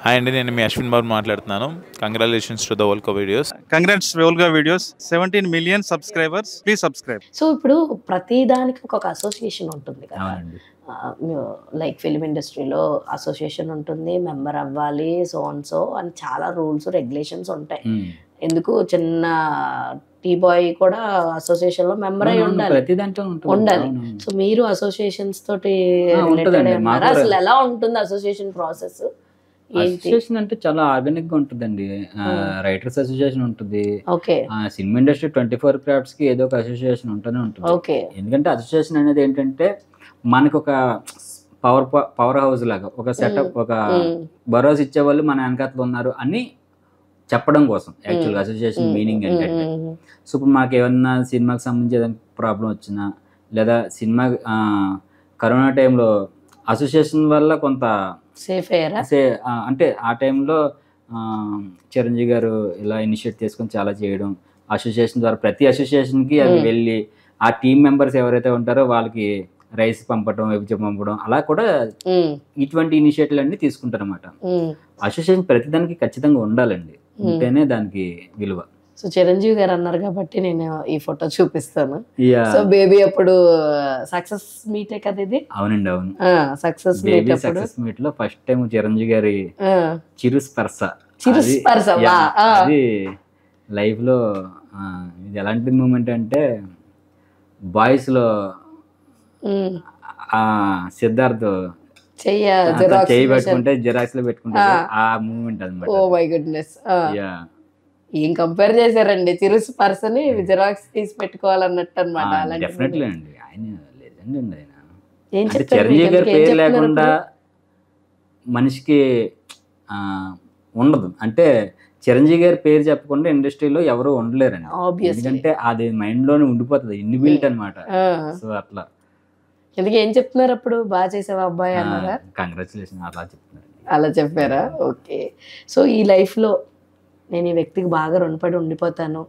Hi అండి, నేను మీ అశ్విన్ బాబు మాట్లాడుతున్నాను. Congratulations to the వోల్కో videos. Congrats Volga videos. 17 million subscribers. Please subscribe. So ఇప్పుడు ప్రతి దానికి ఒక అసోసియేషన్ ఉంటుంది కదా, అవునండి. లైక్ ఫిల్మ్ ఇండస్ట్రీలో అసోసియేషన్ ఉంటుంది, మెంబర్ అవ్వాలి, సో అండ్ సో అని చాలా రూల్స్ రెగ్యులేషన్స్ ఉంటాయి. ఎందుకు చిన్న టీ బాయ్ కూడా అసోసియేషన్ లో మెంబర్ అయి ఉండాలి, ప్రతి దాంట్లో ఉండాలి. సో మీరు అసోసియేషన్స్ తోటి ఉంటుందండి. మాకు అసలు ఎలా ఉంటుంది అసోసియేషన్ ప్రాసెస్? అసోసియేషన్ అంటే చాలా ఆర్గానిక్ గా ఉంటుందండి. రైటర్స్ అసోసియేషన్ ఉంటుంది. ఓకే, సినిమా ఇండస్ట్రీ 24 క్రాఫ్ట్స్ కి ఏదో ఒక అసోసియేషన్ ఉంటూనే ఉంటుంది. ఓకే. ఎందుకంటే అసోసియేషన్ అనేది ఏంటంటే మనకు ఒక పవర్ హౌస్ లాగా ఒక సెటప్, ఒక భరోసా ఇచ్చేవాళ్ళు మన వెనకాతలు ఉన్నారు అని చెప్పడం కోసం యాక్చువల్గా అసోసియేషన్ మీనింగ్ ఏంటంటే. సో ఇప్పుడు మాకు ఏమన్నా సినిమాకి సంబంధించి ఏదైనా ప్రాబ్లం వచ్చినా, లేదా సినిమా కరోనా టైంలో అసోసియేషన్ వల్ల కొంత సేఫ్ అయ్యారా? అంటే ఆ టైంలో చిరంజీవి గారు ఇలా ఇనిషియేట్ చేసుకొని చాలా చేయడం, అసోసియేషన్ ద్వారా ప్రతి అసోసియేషన్కి అవి వెళ్ళి ఆ టీం మెంబర్స్ ఎవరైతే ఉంటారో వాళ్ళకి రైస్ పంపడం, వెబ్జం పంపడం, అలా కూడా ఇటువంటి ఇనిషియేటివ్ అన్ని తీసుకుంటారు అన్నమాట. అసోసియేషన్ ప్రతిదానికి ఖచ్చితంగా ఉండాలండి, ఉంటేనే దానికి విలువ. సో చిరంజీవి గారు అన్నారు కాబట్టి నేను ఈ ఫోటో చూపిస్తాను. సో బేబీ అప్పుడు సక్సెస్ మీటే కదా ఇది? అవునండి, అవును. సక్సెస్ మీట్ లో ఫస్ట్ టైం చిరంజీవి గారి చిరు స్పర్శ అది లైఫ్ లో ఇది ఎలాంటి మూమెంట్ అంటే, బాయ్స్ లో సిద్ధార్థ్ చెయ్యి పెట్టుకుంటే జిరాక్స్ లో పెట్టుకుంటే ఆ మూమెంట్ అనమాట. Oh my goodness. ఏం కంపేర్ చేశారండి, చిరు స్పర్శని జిరాక్స్ తీసి పెట్టుకోవాలన్నట్టు అనమాట. డెఫినెట్లీ అండి, ఆయన లెజెండ్ అండి. ఆయన చిరంజీవి గారి పేరు లేకుండా మనిషికి ఉండదు. అంటే చిరంజీవి గారి పేరు చెప్పకుండా ఇండస్ట్రీలో ఎవరు ఉండలేరండి, ఎందుకంటే అది మైండ్ లోనే ఉండిపోతుంది, ఇన్బిల్ట్ అనమాట. సో అట్లా. ఎందుకు ఏం చెప్తున్నారు అప్పుడు? బాగా చేసావా అబ్బాయి అన్నారా? కంగ్రాచులేషన్ అలా చెప్తున్నారు. అలా చెప్పారా? ఓకే. సో ఈ లైఫ్ లో నేను ఈ వ్యక్తికి బాగా రుణపడి ఉండిపోతాను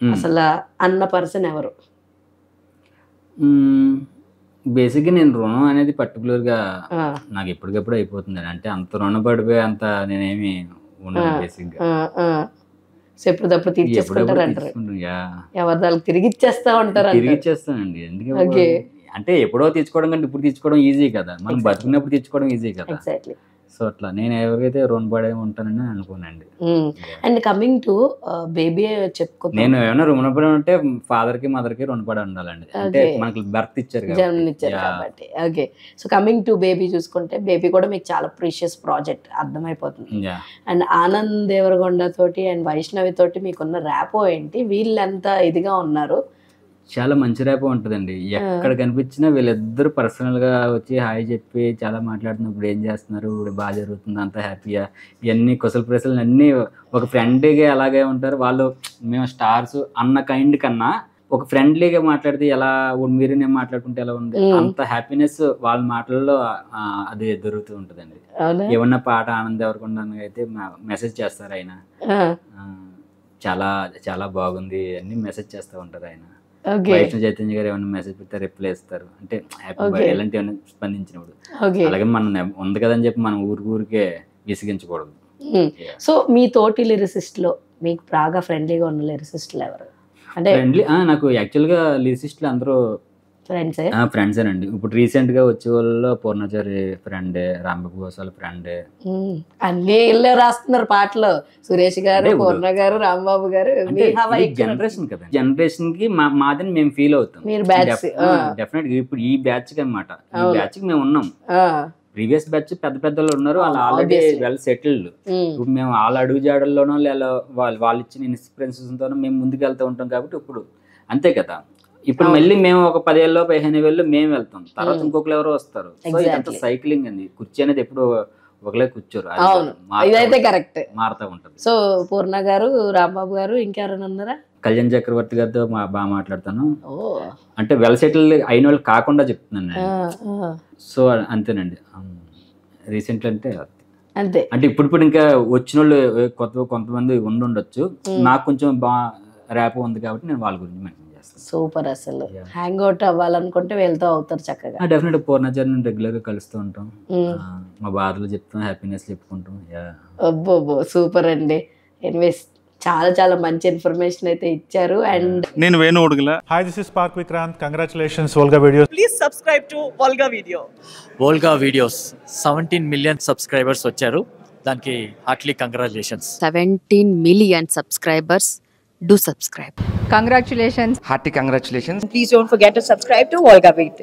అసలు అన్న పర్సన్ ఎవరు? బేసిక్గా నేను రుణం అనేది పర్టికులర్గా నాకు ఎప్పటికప్పుడు అయిపోతుంది. అంటే అంత రుణపడిపోయి అంత నేనేమి ఉండను బేసిక్గా. ఎప్పుడప్పుడు తీర్చేసుకుంటారు అంటారు, ఎవరి దానికి తిరిగి ఇచ్చేస్తా ఉంటారు. తిరిగి ఇచ్చేస్తానండి. ఎందుకంటే అంటే ఎప్పుడో తెచ్చుకోవడం కంటే ఇప్పుడు తెచ్చుకోవడం ఈజీ కదా, మనం బతుకున్నప్పుడు తెచ్చుకోవడం ఈజీ కదా. ఎగ్జాక్ట్లీ. సో అట్లా నేను ఎవరికైతే రుణపడే ఉంటానని అనుకోనండి. అండ్ కమింగ్ టు బేబీ చెప్పుకో, నేను ఏమైనా రుణపడి ఉంటే ఫాదర్ కి మదర్ కి రుణపడి ఉండాలండి. అంటే మనకి బర్త్ ఇచ్చారు, జన్మనిచ్చారు కాబట్టి. Okay. So coming to baby చూసుకుంటే, బేబీ కూడా మీకు చాలా ప్రీషియస్ ప్రాజెక్ట్, అర్థమైపోతుంది. అండ్ ఆనంద్ దేవరగొండ తోటి అండ్ వైష్ణవి తోటి మీకున్న ర్యాపో ఏంటి? వీళ్ళు ఎంత ఇదిగా ఉన్నారు? చాలా మంచి ర్యాపో ఉంటుందండి. ఎక్కడ కనిపించినా వీళ్ళిద్దరు పర్సనల్ గా వచ్చి హాయ్ చెప్పి చాలా మాట్లాడుతున్నప్పుడు ఏం చేస్తున్నారు, ఇప్పుడు బాగా జరుగుతుంది, అంత హ్యాపీయా, ఇవన్నీ కుశల ప్రశ్నలు అన్నీ ఒక ఫ్రెండ్లీగా అలాగే ఉంటారు వాళ్ళు. మేము స్టార్స్ అన్న కైండ్ కన్నా ఒక ఫ్రెండ్లీగా మాట్లాడితే ఎలా మీరు నేను మాట్లాడుకుంటే ఎలా ఉంది, అంత హ్యాపీనెస్ వాళ్ళ మాటల్లో అది దొరుకుతూ ఉంటుందండి. ఏమన్నా పాట ఆనంద్ ఎవరికొండ అయితే మెసేజ్ చేస్తారు ఆయన, చాలా చాలా బాగుంది అని మెసేజ్ చేస్తూ ఉంటారు ఆయన. వైష్ణవ్ చైతన్య గారు ఏమైనా మెసేజ్ పెడితే రిప్లై ఇస్తారు, అంటే హ్యాపీ ఎలాంటి ఏమైనా స్పందించినప్పుడు. అలాగే మనం ఉంది కదని చెప్పి మనం ఊరికే విసిగించకూడదు. సో మీ తోటి లిరిసిస్ట్ లో మీకు బాగా ఫ్రెండ్లీగా ఉన్న లిరిసిస్టులు ఎవరు? అంటే ఫ్రెండ్లీ నాకు యాక్చువల్గా లిరిసిస్టులు అందరూ ఫ్రెండ్సేనండి. ఇప్పుడు రీసెంట్ గా వచ్చే వాళ్ళలో పూర్ణచారి ఫ్రెండే, రాంబాబు గోసాల ఫ్రెండే, అన్ని ఇల్లే రాస్తున్నారు పాటలు. సురేష్ గారు, పూర్ణ గారు, రాంబాబు గారు. జనరేషన్ కదా, జనరేషన్ కి మాదని మేము ఫీల్ అవుతాం. డెఫినెట్ గా ఇప్పుడు ఈ బ్యాచ్ కి అనమాట, ఈ బ్యాచ్ కి మేము ఉన్నాం. ప్రీవియస్ బ్యాచ్ పెద్ద పెద్దలు ఉన్నారు, వాళ్ళు ఆల్రెడీ వెల్ సెటిల్డ్. ఇప్పుడు మేము వాళ్ళ అడుగు జాడల్లోనో లేదా వాళ్ళు ఇచ్చిన ఇన్స్పిరెన్సెస్ తోనో మేము ముందుకు వెళ్తూ ఉంటాం కాబట్టి ఇప్పుడు అంతే కదా. ఇప్పుడు మళ్ళీ మేము ఒక 10 ఏళ్ళు 15 ఏళ్ళు మేము వెళ్తాం, తర్వాత ఇంకొకరు ఎవరో వస్తారు. సో ఇదంతా సైక్లింగ్ అండి. కుర్చీ అనేది ఎప్పుడు ఒకలే కూర్చోరు, ఇదైతే కరెక్ట్, మారుతూ ఉంటుంది. సో పూర్ణ గారు, రాంబాబు గారు, ఇంకెవరైనా ఉన్నారా? కళ్యాణ్ చక్రవర్తి గారితో బాగా మాట్లాడతాను. అంటే వెల్ సెటిల్ అయిన వాళ్ళు కాకుండా చెప్తున్నాను. సో అంతేనండి. రీసెంట్లీ అంటే అంతే. అంటే ఇప్పుడు ఇంకా వచ్చిన వాళ్ళు కొంతమంది ఉండొచ్చు. నాకు కొంచెం బాగా ర్యాప్ ఉంది కాబట్టి నేను వాళ్ళ గురించి మెన్షన్ చేస్తాను. చేస్తాను. సూపర్. అసలు Yeah. హ్యాంగ్ అవుట్ అవ్వాలనుకుంటే వెళ్తూ అవుతారు చక్కగా. డెఫినెట్ పూర్ణాచారి నేను రెగ్యులర్గా కలుస్తూ ఉంటాం. Mm. మా బాధలు చెప్తాం, హ్యాపీనెస్ చెప్పుకుంటాం. అబ్బో సూపర్ అండి. ఎనీవేస్ చాలా చాలా మంచి ఇన్ఫర్మేషన్ అయితే ఇచ్చారు. అండ్ నేను Venu Udugula. Hi, this is Park Vikrant. Congratulations, Volga Videos. Please subscribe to Volga Video. Volga videos 17 million subscribers వచ్చారు. దానికి Hartley congratulations. 17 million subscribers. Do subscribe. Congratulations. Hearty congratulations. Please don't forget to subscribe to Volga Video.